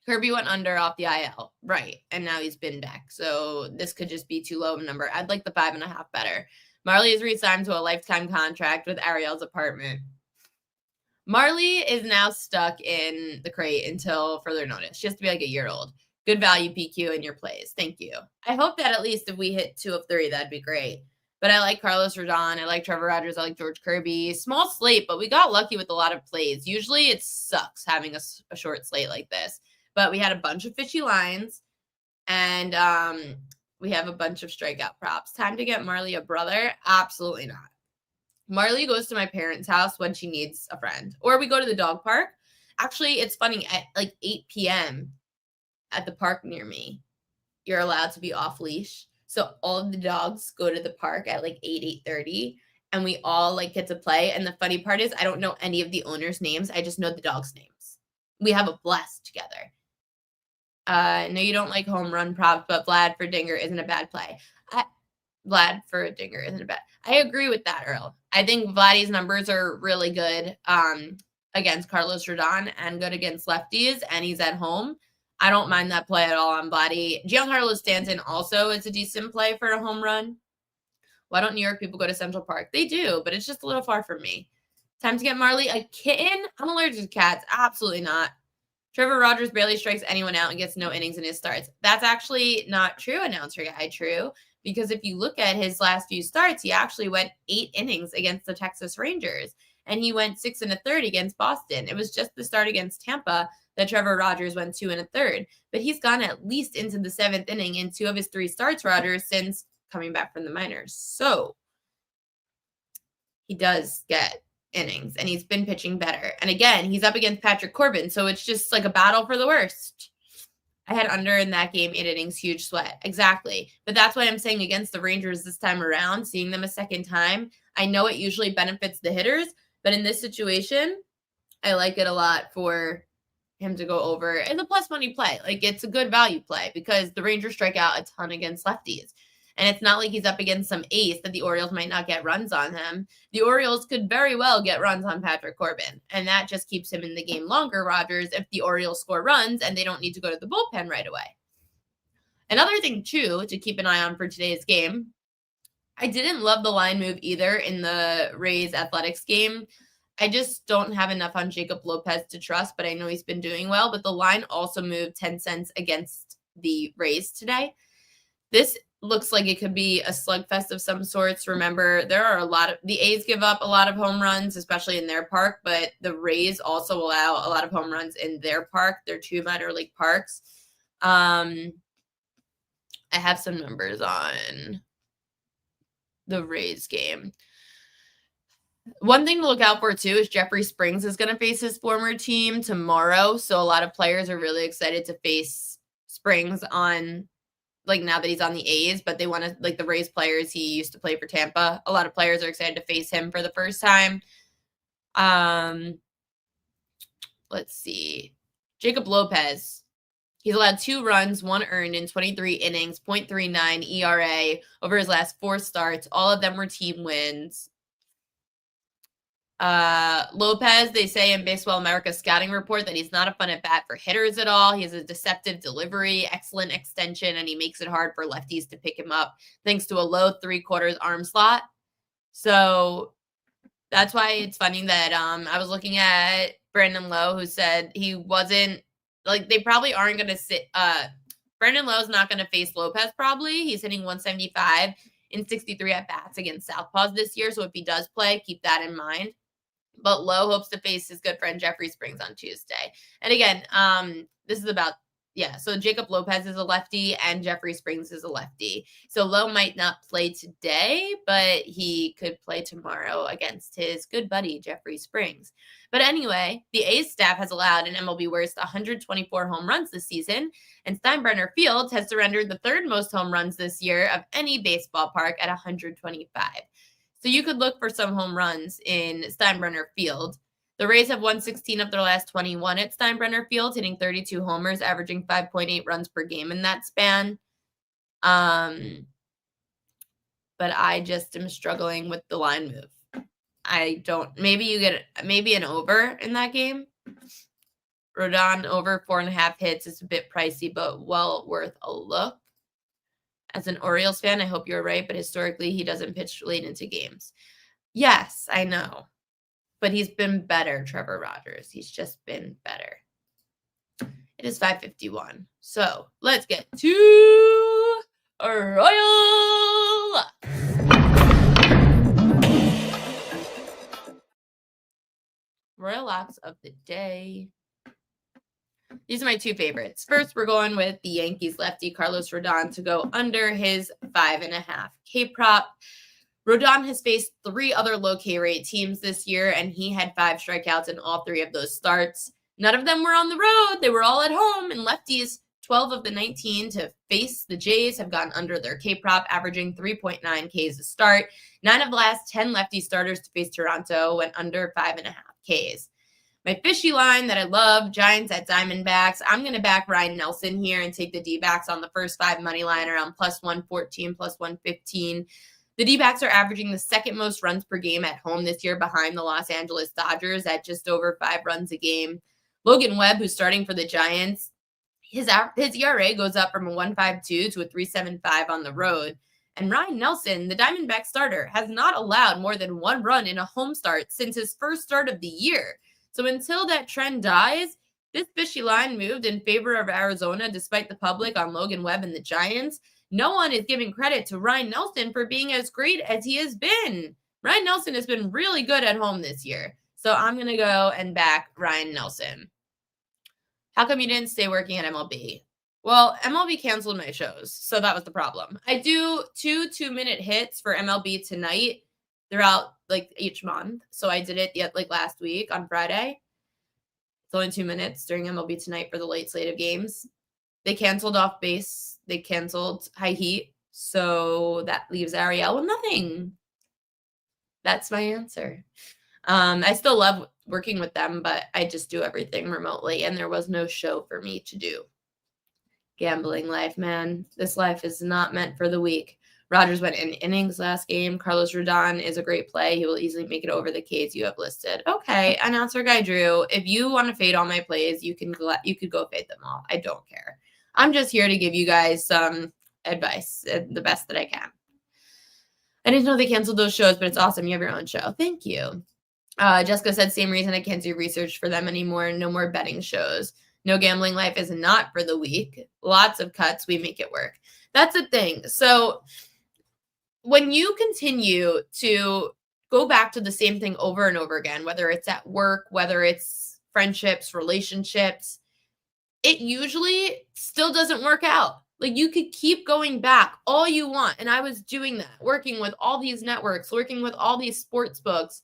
Kirby went under off the IL. Right. And now he's been back. So this could just be too low of a number. I'd like the 5.5 better. Marley is re-signed to a lifetime contract with Ariel's apartment. Marley is now stuck in the crate until further notice. She has to be like a year old. Good value PQ in your plays. Thank you. I hope that at least if we hit 2 of 3, that'd be great. But I like Carlos Rodon. I like Trevor Rodgers. I like George Kirby. Small slate, but we got lucky with a lot of plays. Usually it sucks having a short slate like this. But we had a bunch of fishy lines, and we have a bunch of strikeout props. Time to get Marley a brother? Absolutely not. Marley goes to my parents' house when she needs a friend, or we go to the dog park. Actually, it's funny, at like 8 p.m. at the park near me, you're allowed to be off leash. So all of the dogs go to the park at like 8:30, and we all like get to play. And the funny part is I don't know any of the owners' names. I just know the dogs' names. We have a blast together. No, you don't like home run props, but Vlad for Dinger isn't a bad play. Vlad for a Dinger isn't a bad. I agree with that, Earl. I think Vladdy's numbers are really good against Carlos Rodon and good against lefties, and he's at home. I don't mind that play at all on Vladdy. Giancarlo Stanton also is a decent play for a home run. Why don't New York people go to Central Park? They do, but it's just a little far from me. Time to get Marley a kitten? I'm allergic to cats. Absolutely not. Trevor Rodgers barely strikes anyone out and gets no innings in his starts. That's actually not true, announcer guy. True. Because if you look at his last few starts, he actually went 8 innings against the Texas Rangers. And he went 6 1/3 against Boston. It was just the start against Tampa that Trevor Rodgers went 2 1/3. But he's gone at least into the 7th inning in 2 of his 3 starts, Rodgers, since coming back from the minors. So he does get innings, and he's been pitching better. And again, he's up against Patrick Corbin, so it's just like a battle for the worst. I had under in that game, 8 innings, huge sweat. Exactly. But that's what I'm saying against the Rangers this time around, seeing them a second time. I know it usually benefits the hitters, but in this situation, I like it a lot for him to go over. It's a plus money play. Like, it's a good value play because the Rangers strike out a ton against lefties. And it's not like he's up against some ace that the Orioles might not get runs on him. The Orioles could very well get runs on Patrick Corbin. And that just keeps him in the game longer, Rodgers, if the Orioles score runs and they don't need to go to the bullpen right away. Another thing, too, to keep an eye on for today's game, I didn't love the line move either in the Rays Athletics game. I just don't have enough on Jacob Lopez to trust, but I know he's been doing well. But the line also moved 10 cents against the Rays today. This looks like it could be a slugfest of some sorts. Remember, there are the A's give up a lot of home runs, especially in their park, but the Rays also allow a lot of home runs in their park, their 2 minor league parks. I have some numbers on the Rays game. One thing to look out for, too, is Jeffrey Springs is going to face his former team tomorrow. So a lot of players are really excited to face Springs on, now that he's on the A's, but they want to, the Rays players, he used to play for Tampa. A lot of players are excited to face him for the first time. Let's see. Jacob Lopez. He's allowed 2 runs, 1 earned in 23 innings, 0.39 ERA over his last 4 starts. All of them were team wins. Lopez, they say in Baseball America's scouting report that he's not a fun at bat for hitters at all. He has a deceptive delivery, excellent extension, and he makes it hard for lefties to pick him up thanks to a low 3/4 arm slot. So that's why it's funny that I was looking at Brandon Lowe, who said he wasn't they probably aren't going to sit. Brandon Lowe's not going to face Lopez probably. He's hitting 175 in 63 at bats against Southpaws this year. So if he does play, keep that in mind. But Lowe hopes to face his good friend Jeffrey Springs on Tuesday. And again, this is about, so Jacob Lopez is a lefty and Jeffrey Springs is a lefty. So Lowe might not play today, but he could play tomorrow against his good buddy, Jeffrey Springs. But anyway, the A's staff has allowed an MLB worst 124 home runs this season, and Steinbrenner Field has surrendered the 3rd most home runs this year of any baseball park at 125. So you could look for some home runs in Steinbrenner Field. The Rays have won 16 of their last 21 at Steinbrenner Field, hitting 32 homers, averaging 5.8 runs per game in that span. But I just am struggling with the line move. Maybe you get an over in that game. Rodon over 4.5 hits is a bit pricey, but well worth a look. As an Orioles fan, I hope you're right, but historically, he doesn't pitch late into games. Yes, I know. But he's been better, Trevor Rogers. He's just been better. It is 5:51. So let's get to Royal Locks of the day. These are my 2 favorites. First, we're going with the Yankees lefty Carlos Rodon to go under his 5.5 K prop. Rodon has faced 3 other low K rate teams this year, and he had 5 strikeouts in all 3 of those starts. None of them were on the road. They were all at home, and lefties, 12 of the 19 to face the Jays, have gone under their K prop, averaging 3.9 Ks a start. 9 of the last 10 lefty starters to face Toronto went under 5.5 Ks. My fishy line that I love, Giants at Diamondbacks. I'm going to back Ryan Nelson here and take the D-backs on the first 5 money line around plus 114, plus 115. The D-backs are averaging the 2nd most runs per game at home this year behind the Los Angeles Dodgers at just over 5 runs a game. Logan Webb, who's starting for the Giants, his ERA goes up from a 1.52 to a 3.75 on the road. And Ryan Nelson, the Diamondback starter, has not allowed more than 1 run in a home start since his first start of the year. So until that trend dies, this fishy line moved in favor of Arizona despite the public on Logan Webb and the Giants. No one is giving credit to Ryan Nelson for being as great as he has been. Ryan Nelson has been really good at home this year. So I'm going to go and back Ryan Nelson. How come you didn't stay working at MLB? Well, MLB canceled my shows, so that was the problem. I do 2 2-minute hits for MLB Tonight throughout each month. So I did it last week on Friday. It's only 2 minutes during MLB Tonight for the late slate of games. They canceled Off Base. They canceled High Heat. So that leaves Ariel with nothing. That's my answer. I still love working with them, but I just do everything remotely, and there was no show for me to do. Gambling life, man. This life is not meant for the weak. Rogers went in innings last game. Carlos Rodon is a great play. He will easily make it over the Ks you have listed. Okay, announcer guy Drew, if you want to fade all my plays, you could go fade them all. I don't care. I'm just here to give you guys some advice, the best that I can. I didn't know they canceled those shows, but it's awesome. You have your own show. Thank you. Jessica said, same reason I can't do research for them anymore. No more betting shows. No gambling life is not for the weak. Lots of cuts. We make it work. That's the thing. So when you continue to go back to the same thing over and over again, whether it's at work, whether it's friendships, relationships, it usually still doesn't work out. Like, you could keep going back all you want. And I was doing that, working with all these networks, working with all these sports books.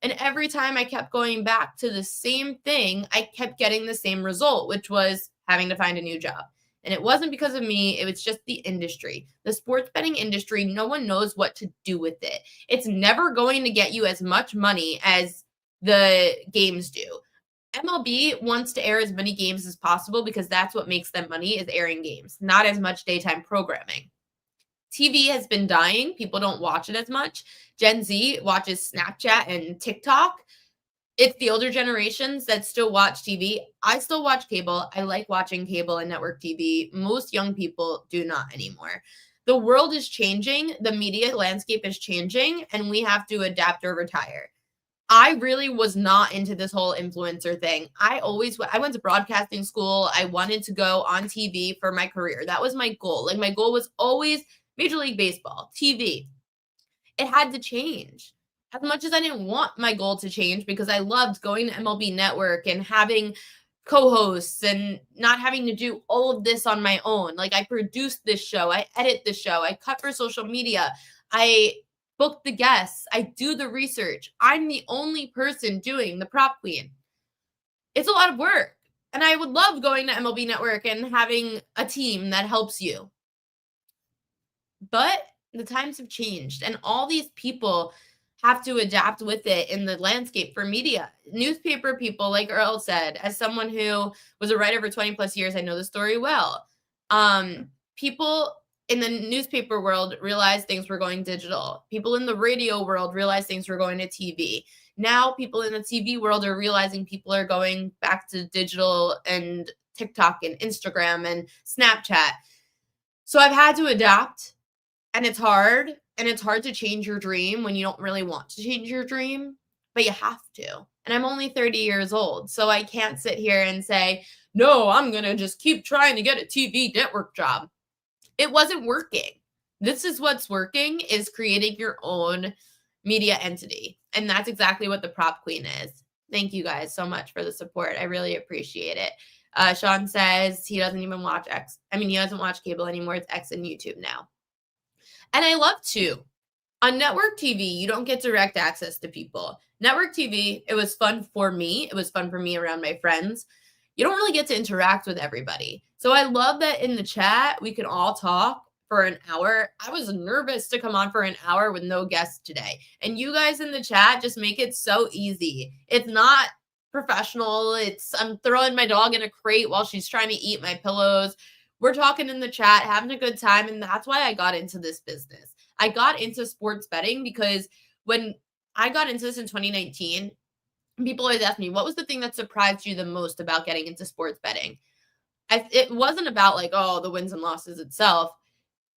And every time I kept going back to the same thing, I kept getting the same result, which was having to find a new job. And it wasn't because of me. It was just the industry. The sports betting industry, no one knows what to do with it. It's never going to get you as much money as the games do. MLB wants to air as many games as possible because that's what makes them money, is airing games, not as much daytime programming. TV has been dying. People don't watch it as much. Gen Z watches Snapchat and TikTok. It's the older generations that still watch TV. I still watch cable. I like watching cable and network TV. Most young people do not anymore. The world is changing. The media landscape is changing, and we have to adapt or retire. I really was not into this whole influencer thing. I went to broadcasting school. I wanted to go on TV for my career. That was my goal. Like, my goal was always Major League Baseball, TV. It had to change. As much as I didn't want my goal to change, because I loved going to MLB Network and having co-hosts and not having to do all of this on my own. Like, I produced this show. I edit the show. I cut for social media. I book the guests. I do the research. I'm the only person doing the prop queen. It's a lot of work. And I would love going to MLB Network and having a team that helps you. But the times have changed, and all these people have to adapt with it in the landscape for media. Newspaper people, like Earl said, as someone who was a writer for 20 plus years, I know the story well. People in the newspaper world realized things were going digital. People in the radio world realized things were going to TV. Now people in the TV world are realizing people are going back to digital and TikTok and Instagram and Snapchat. So I've had to adapt, and it's hard. And it's hard to change your dream when you don't really want to change your dream, but you have to. And I'm only 30 years old, so I can't sit here and say, no, I'm going to just keep trying to get a TV network job. It wasn't working. This is what's working, is creating your own media entity. And that's exactly what the Prop Queen is. Thank you guys so much for the support. I really appreciate it. Sean says he doesn't even watch X. I mean, he doesn't watch cable anymore. It's X and YouTube now. And I love to. On network TV, you don't get direct access to people. Network TV, it was fun for me. It was fun for me around my friends. You don't really get to interact with everybody. So I love that in the chat, we can all talk for an hour. I was nervous to come on for an hour with no guests today. And you guys in the chat just make it so easy. It's not professional. I'm throwing my dog in a crate while she's trying to eat my pillows. We're talking in the chat, having a good time, and that's why I got into this business. I got into sports betting because when I got into this in 2019, people always ask me, what was the thing that surprised you the most about getting into sports betting? It wasn't about like, oh, the wins and losses itself.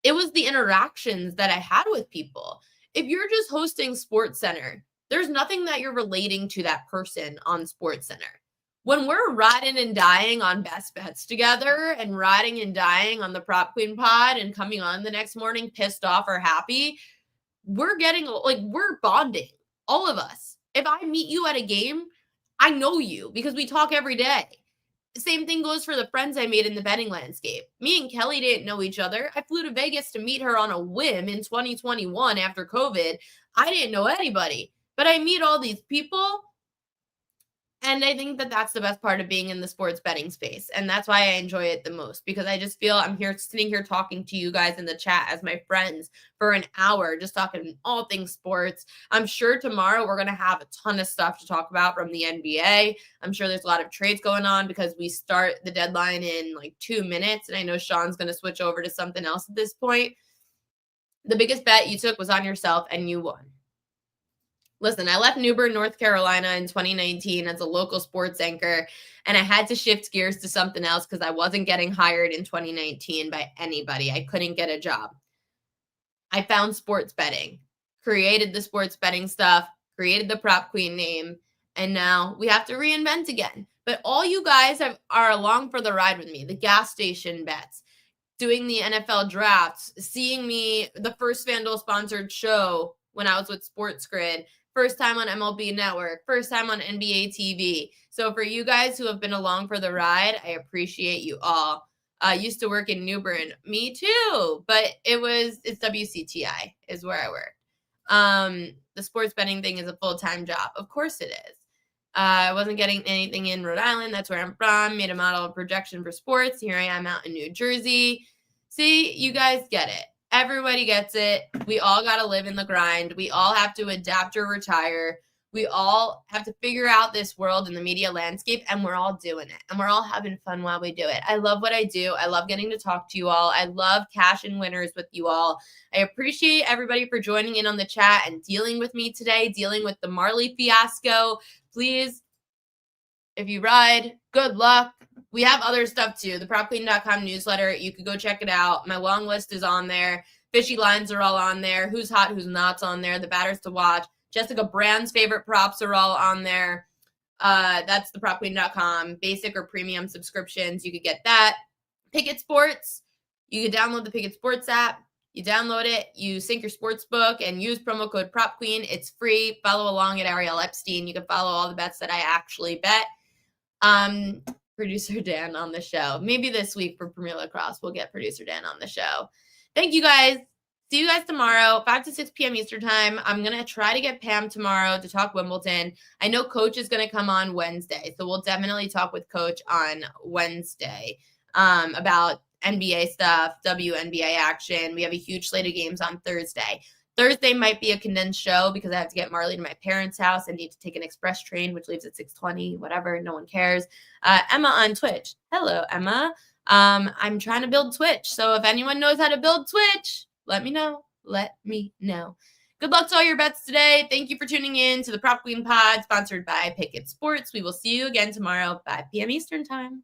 It was the interactions that I had with people. If you're just hosting Sports Center, there's nothing that you're relating to that person on Sports Center. When we're riding and dying on best bets together and riding and dying on the Prop Queen pod and coming on the next morning pissed off or happy, we're bonding, all of us. If I meet you at a game, I know you because we talk every day. The same thing goes for the friends I made in the betting landscape. Me and Kelly didn't know each other. I flew to Vegas to meet her on a whim in 2021 after COVID. I didn't know anybody, but I meet all these people. And I think that that's the best part of being in the sports betting space. And that's why I enjoy it the most, because I just feel I'm sitting here talking to you guys in the chat as my friends for an hour, just talking all things sports. I'm sure tomorrow we're going to have a ton of stuff to talk about from the NBA. I'm sure there's a lot of trades going on because we start the deadline in like 2 minutes. And I know Sean's going to switch over to something else at this point. The biggest bet you took was on yourself and you won. Listen, I left New Bern, North Carolina in 2019 as a local sports anchor, and I had to shift gears to something else because I wasn't getting hired in 2019 by anybody. I couldn't get a job. I found sports betting, created the sports betting stuff, created the Prop Queen name, and now we have to reinvent again. But all you guys are along for the ride with me. The gas station bets, doing the NFL drafts, seeing me, the first FanDuel-sponsored show when I was with Sports Grid, first time on MLB Network, first time on NBA TV. So for you guys who have been along for the ride, I appreciate you all. I used to work in New Bern. Me too, but it's WCTI is where I work. The sports betting thing is a full-time job. Of course it is. I wasn't getting anything in Rhode Island. That's where I'm from. Made a model of projection for sports. Here I am out in New Jersey. See, you guys get it. Everybody gets it. We all got to live in the grind. We all have to adapt or retire. We all have to figure out this world and the media landscape, and we're all doing it. And we're all having fun while we do it. I love what I do. I love getting to talk to you all. I love cash and winners with you all. I appreciate everybody for joining in on the chat and dealing with me today, dealing with the Marley fiasco. Please, if you ride, good luck. We have other stuff too. The PropQueen.com newsletter. You could go check it out. My long list is on there. Fishy lines are all on there. Who's hot, who's not's on there. The batters to watch. Jessica Brand's favorite props are all on there. That's the PropQueen.com. Basic or premium subscriptions. You could get that. Pikkit Sports. You could download the Pikkit Sports app. You download it, you sync your sports book, and use promo code PropQueen. It's free. Follow along at Ariel Epstein. You can follow all the bets that I actually bet. Producer Dan on the show. Maybe this week for Premier Lacrosse, we'll get Producer Dan on the show. Thank you guys. See you guys tomorrow, 5 to 6 p.m. Eastern time. I'm going to try to get Pam tomorrow to talk Wimbledon. I know Coach is going to come on Wednesday, so we'll definitely talk with Coach on Wednesday about NBA stuff, WNBA action. We have a huge slate of games on Thursday. Thursday might be a condensed show because I have to get Marley to my parents' house. I need to take an express train, which leaves at 6:20, whatever. No one cares. Emma on Twitch. Hello, Emma. I'm trying to build Twitch. So if anyone knows how to build Twitch, let me know. Let me know. Good luck to all your bets today. Thank you for tuning in to the Prop Queen Pod, sponsored by Pikkit Sports. We will see you again tomorrow, 5 p.m. Eastern time.